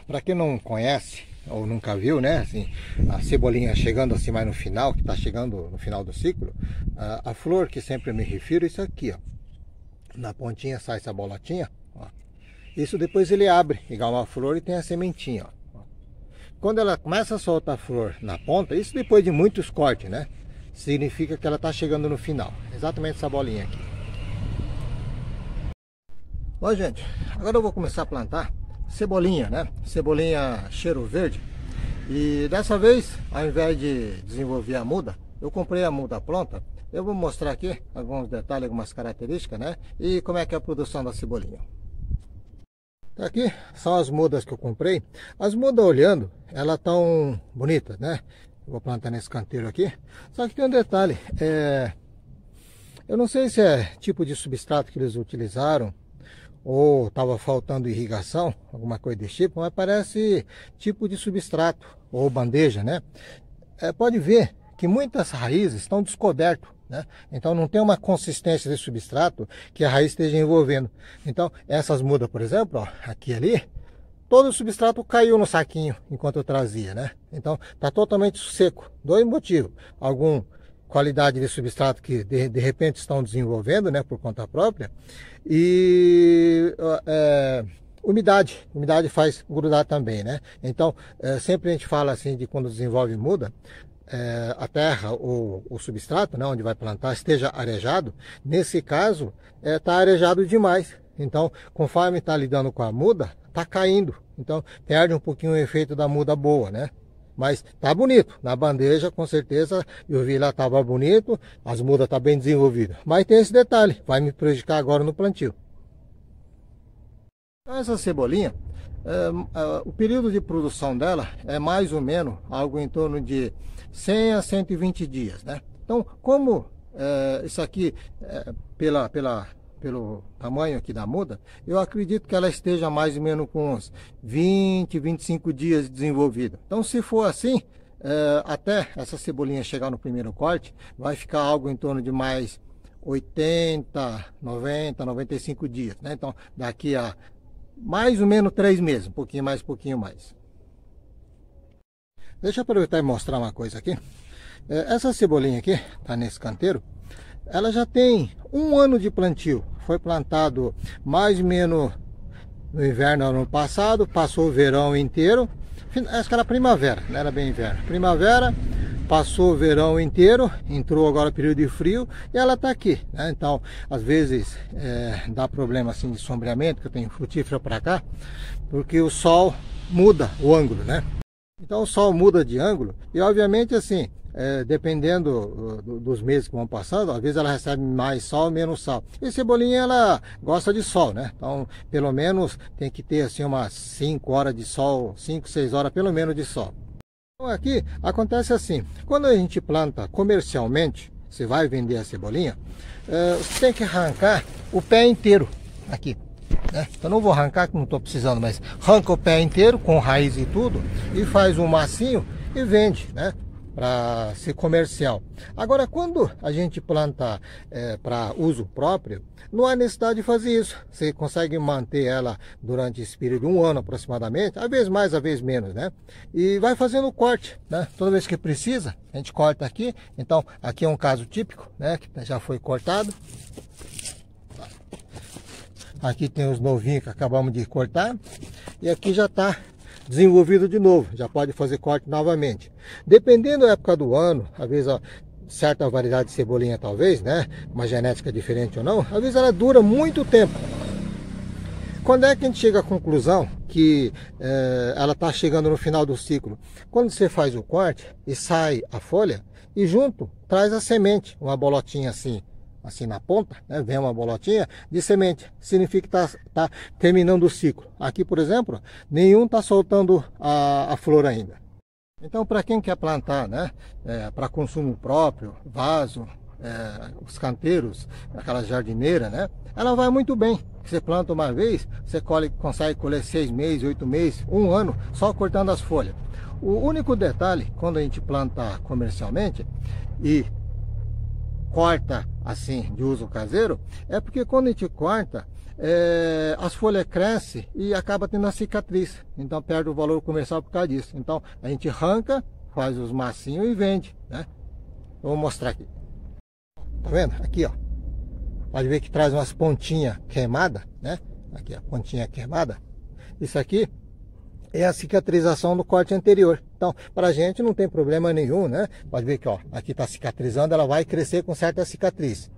Para quem não conhece ou nunca viu, né, assim, a cebolinha chegando assim mais no final, que está chegando no final do ciclo, a flor que sempre me refiro, isso aqui, ó, na pontinha sai essa bolotinha, ó. Isso depois ele abre, igual uma flor, e tem a sementinha, ó. Quando ela começa a soltar a flor na ponta, isso depois de muitos cortes, né, significa que ela está chegando no final, exatamente essa bolinha aqui. Bom, gente, agora eu vou começar a plantar cebolinha, né? Cebolinha cheiro verde. E dessa vez, ao invés de desenvolver a muda, eu comprei a muda pronta. Eu vou mostrar aqui alguns detalhes, algumas características, né? E como é que é a produção da cebolinha. Aqui são as mudas que eu comprei. As mudas, olhando, elas estão bonitas, né? Eu vou plantar nesse canteiro aqui. Só que tem um detalhe. Eu não sei se é tipo de substrato que eles utilizaram, ou estava faltando irrigação, alguma coisa desse tipo, mas parece tipo de substrato ou bandeja, né? Pode ver que muitas raízes estão descobertas, né? Então não tem uma consistência de substrato que a raiz esteja envolvendo. Então essas mudas, por exemplo, ó, aqui e ali, todo o substrato caiu no saquinho enquanto eu trazia, né? Então está totalmente seco. Dois motivos: algum qualidade de substrato que de repente estão desenvolvendo, né, por conta própria, e umidade faz grudar também, né? Então sempre a gente fala assim de quando desenvolve muda, a terra ou o substrato, né, onde vai plantar, esteja arejado. Nesse caso está arejado demais, então conforme está lidando com a muda, está caindo, então perde um pouquinho o efeito da muda boa, né? Mas tá bonito, na bandeja com certeza eu vi lá, estava bonito, as mudas tá bem desenvolvidas. Mas tem esse detalhe, vai me prejudicar agora no plantio. Essa cebolinha, o período de produção dela é mais ou menos algo em torno de 100 a 120 dias, né? Então, como isso aqui, pelo tamanho aqui da muda, eu acredito que ela esteja mais ou menos com uns 20, 25 dias desenvolvida. Então, se for assim, até essa cebolinha chegar no primeiro corte, vai ficar algo em torno de mais 80, 90, 95 dias, né? Então, daqui a mais ou menos 3 meses, um pouquinho mais, um pouquinho mais. Deixa eu aproveitar e mostrar uma coisa aqui. Essa cebolinha aqui, tá nesse canteiro, ela já tem 1 ano de plantio. Foi plantado mais ou menos no inverno ano passado, passou o verão inteiro. Acho que era primavera, não era bem inverno. Primavera, passou o verão inteiro, entrou agora o período de frio e ela está aqui, né? Então, às vezes dá problema assim de sombreamento, que eu tenho frutífera para cá, porque o sol muda o ângulo, né? Então o sol muda de ângulo e obviamente assim, dependendo dos meses que vão passando, às vezes ela recebe mais sol, menos sol. E cebolinha ela gosta de sol, né? Então pelo menos tem que ter assim umas 5 horas de sol, 5, 6 horas pelo menos de sol. Então aqui acontece assim, quando a gente planta comercialmente, você vai vender a cebolinha, você tem que arrancar o pé inteiro aqui, né? Eu não vou arrancar que não estou precisando, mas arranca o pé inteiro com raiz e tudo e faz um massinho e vende, né, para ser comercial. Agora, quando a gente planta para uso próprio, não há necessidade de fazer isso. Você consegue manter ela durante esse período de 1 ano aproximadamente, às vezes mais, às vezes menos, né? E vai fazendo o corte, né? Toda vez que precisa, a gente corta aqui. Então, aqui é um caso típico, né, que já foi cortado. Aqui tem os novinhos que acabamos de cortar. E aqui já está desenvolvido de novo, já pode fazer corte novamente. Dependendo da época do ano, às vezes certa variedade de cebolinha talvez, né, uma genética diferente ou não, às vezes ela dura muito tempo. Quando é que a gente chega à conclusão que ela está chegando no final do ciclo? Quando você faz o corte e sai a folha e junto traz a semente, uma bolotinha assim na ponta, né, vem uma bolotinha de semente, significa que tá terminando o ciclo. Aqui, por exemplo, nenhum está soltando a flor ainda. Então, para quem quer plantar, né, para consumo próprio, vaso, os canteiros, aquela jardineira, né, ela vai muito bem. Você planta uma vez, você consegue colher 6 meses, 8 meses, 1 ano, só cortando as folhas. O único detalhe, quando a gente planta comercialmente e corta assim de uso caseiro, é porque quando a gente corta, as folhas crescem e acaba tendo a cicatriz. Então perde o valor comercial por causa disso. Então a gente arranca, faz os massinhos e vende, né? Eu vou mostrar aqui. Tá vendo? Aqui, ó. Pode ver que traz umas pontinhas queimadas, né? Aqui, a pontinha queimada. Isso aqui é a cicatrização do corte anterior. Então, pra gente não tem problema nenhum, né? Pode ver que, ó, aqui tá cicatrizando, ela vai crescer com certa cicatriz.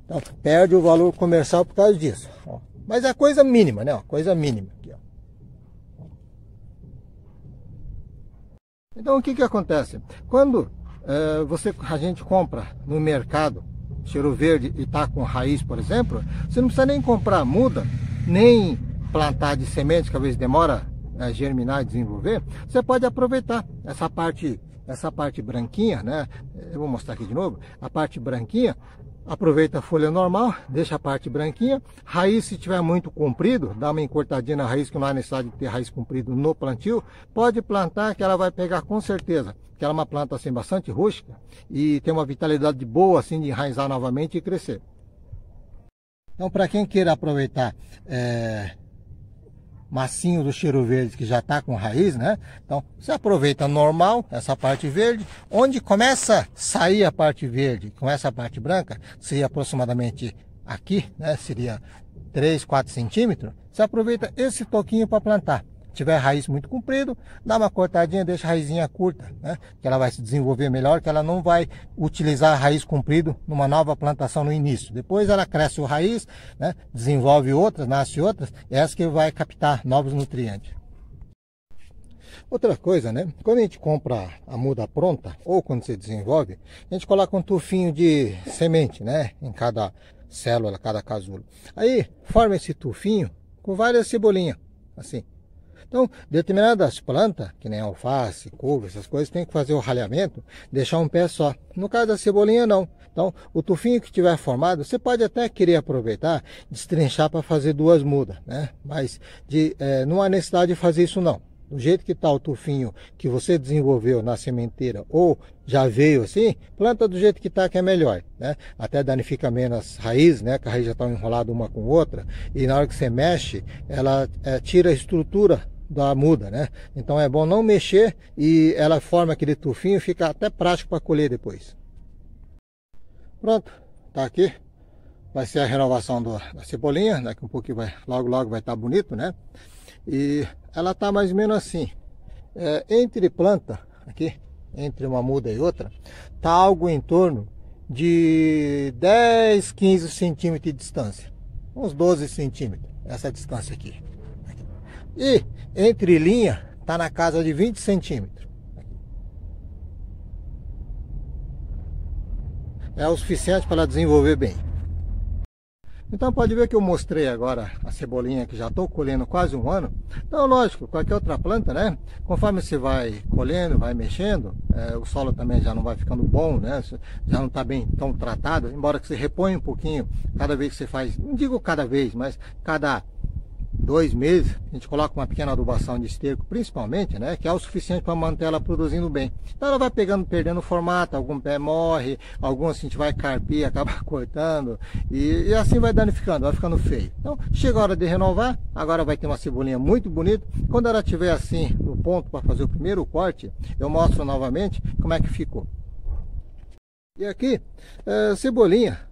Então, perde o valor comercial por causa disso. Ó. Mas é coisa mínima, né? Ó, coisa mínima. Aqui, ó. Então, o que que acontece? Quando a gente compra no mercado cheiro verde e tá com raiz, por exemplo, você não precisa nem comprar muda, nem plantar de semente, que às vezes demora a germinar e desenvolver. Você pode aproveitar essa parte branquinha, né? Eu vou mostrar aqui de novo. A parte branquinha, aproveita a folha normal, deixa a parte branquinha. Raiz, se tiver muito comprido, dá uma encurtadinha na raiz, que não há necessidade de ter raiz comprido no plantio. Pode plantar, que ela vai pegar com certeza. Que ela é uma planta assim bastante rústica e tem uma vitalidade boa assim de enraizar novamente e crescer. Então, para quem queira aproveitar massinho do cheiro verde que já está com raiz, né? Então, você aproveita normal essa parte verde. Onde começa a sair a parte verde, começa a parte branca, seria aproximadamente aqui, né? Seria 3, 4 centímetros. Você aproveita esse toquinho para plantar. Se tiver raiz muito comprido, dá uma cortadinha, deixa a raizinha curta, né? Que ela vai se desenvolver melhor, que ela não vai utilizar a raiz comprido numa nova plantação no início. Depois ela cresce o raiz, né? Desenvolve outras, nasce outras, e essa que vai captar novos nutrientes. Outra coisa, né? Quando a gente compra a muda pronta, ou quando você desenvolve, a gente coloca um tufinho de semente, né? Em cada célula, cada casulo. Aí forma esse tufinho com várias cebolinhas, assim. Então, determinadas plantas, que nem alface, couve, essas coisas, tem que fazer o ralhamento, deixar um pé só. No caso da cebolinha, não. Então, o tufinho que tiver formado, você pode até querer aproveitar, destrinchar para fazer 2 mudas, né? Mas não há necessidade de fazer isso, não. Do jeito que está o tufinho que você desenvolveu na sementeira ou já veio assim, planta do jeito que está, que é melhor, né? Até danifica menos as raízes, né? Que a raiz já está enrolada uma com outra, e na hora que você mexe, ela tira a estrutura da muda, né? Então é bom não mexer e ela forma aquele tufinho, fica até prático para colher depois. Pronto, tá aqui. Vai ser a renovação da cebolinha, daqui um pouquinho logo vai estar bonito, né? E ela tá mais ou menos assim, entre planta, aqui, entre uma muda e outra, tá algo em torno de 10, 15 centímetros de distância, uns 12 centímetros, essa distância aqui. E entre linha, tá na casa de 20 centímetros. É o suficiente para ela desenvolver bem. Então pode ver que eu mostrei agora a cebolinha que já estou colhendo quase 1 ano. Então lógico, qualquer outra planta, né? Conforme você vai colhendo, vai mexendo, o solo também já não vai ficando bom, né? Já não está bem tão tratado, embora que você reponha um pouquinho cada vez que você faz, não digo cada vez, mas cada 2 meses, a gente coloca uma pequena adubação de esterco, principalmente, né, que é o suficiente para manter ela produzindo bem. Então ela vai perdendo formato, algum pé morre, alguns a gente vai carpir, acaba cortando, e assim vai danificando, vai ficando feio. Então chega a hora de renovar, agora vai ter uma cebolinha muito bonita. Quando ela estiver assim, no ponto para fazer o primeiro corte, eu mostro novamente como é que ficou. E aqui, cebolinha,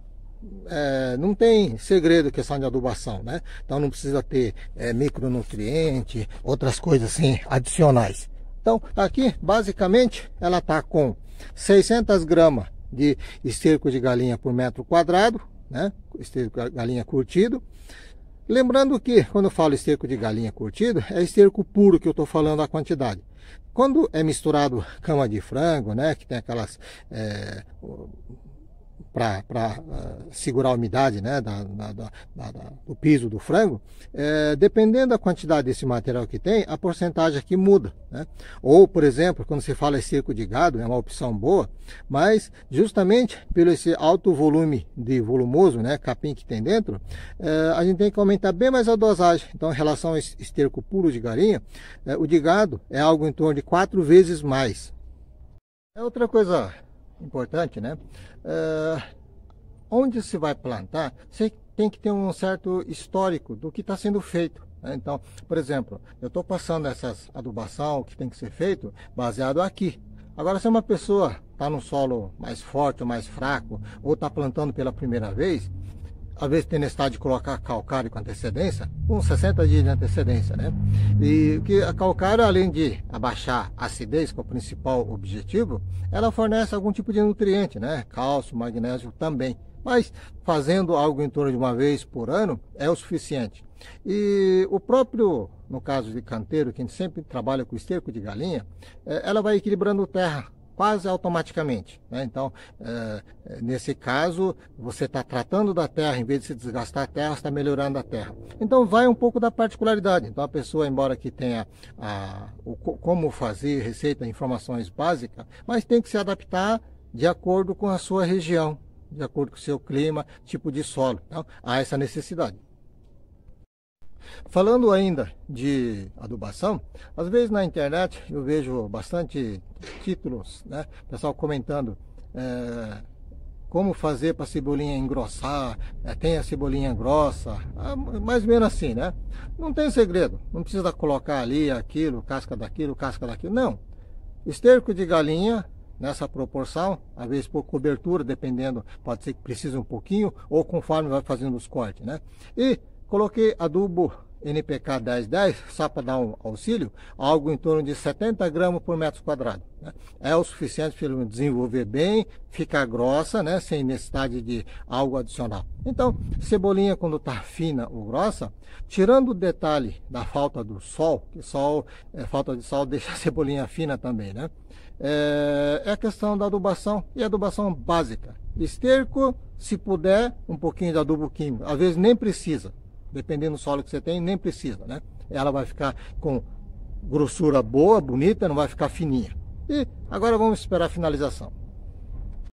não tem segredo questão de adubação, né? Então não precisa ter micronutriente, outras coisas assim adicionais. Então aqui basicamente ela está com 600 gramas de esterco de galinha por metro quadrado, né? Esterco de galinha curtido. Lembrando que quando eu falo esterco de galinha curtido, é esterco puro que eu estou falando a quantidade. Quando é misturado cama de frango, né? Que tem aquelas para segurar a umidade, né, do piso do frango, dependendo da quantidade desse material que tem, a porcentagem aqui muda, né? Ou, por exemplo, quando se fala esterco de gado, é uma opção boa, mas justamente pelo esse alto volume de volumoso, né, capim que tem dentro, a gente tem que aumentar bem mais a dosagem. Então, em relação ao esterco puro de galinha, o de gado é algo em torno de 4 vezes mais. É outra coisa importante, né? Onde se vai plantar, você tem que ter um certo histórico do que está sendo feito. Então, por exemplo, eu estou passando essas adubação que tem que ser feito baseado aqui. Agora, se uma pessoa está num solo mais forte ou mais fraco, ou está plantando pela primeira vez, às vezes tem necessidade de colocar calcário com antecedência, com 60 dias de antecedência, né? E que a calcário, além de abaixar a acidez, que é o principal objetivo, ela fornece algum tipo de nutriente, né? Cálcio, magnésio também. Mas fazendo algo em torno de uma vez por ano é o suficiente. E o próprio, no caso de canteiro, que a gente sempre trabalha com esterco de galinha, ela vai equilibrando terra quase automaticamente, né? Então, nesse caso, você está tratando da terra, em vez de se desgastar a terra, está melhorando a terra. Então, vai um pouco da particularidade. Então, a pessoa, embora que tenha como fazer, receita, informações básicas, mas tem que se adaptar de acordo com a sua região, de acordo com o seu clima, tipo de solo. Então, há essa necessidade. Falando ainda de adubação, às vezes na internet eu vejo bastante títulos, né? Pessoal comentando como fazer para a cebolinha engrossar, tem a cebolinha grossa, mais ou menos assim, né? Não tem segredo, não precisa colocar ali aquilo, casca daquilo, não. Esterco de galinha nessa proporção, às vezes por cobertura, dependendo, pode ser que precise um pouquinho, ou conforme vai fazendo os cortes, né? E coloquei adubo NPK 1010, só para dar um auxílio, algo em torno de 70 gramas por metro quadrado, né? É o suficiente para ele desenvolver bem, ficar grossa, né? Sem necessidade de algo adicional. Então, cebolinha quando está fina ou grossa, tirando o detalhe da falta do sol, que falta de sol deixa a cebolinha fina também, né? É a questão da adubação, e adubação básica. Esterco, se puder, um pouquinho de adubo químico. Às vezes nem precisa, dependendo do solo que você tem, nem precisa, né? Ela vai ficar com grossura boa, bonita, não vai ficar fininha. E agora vamos esperar a finalização.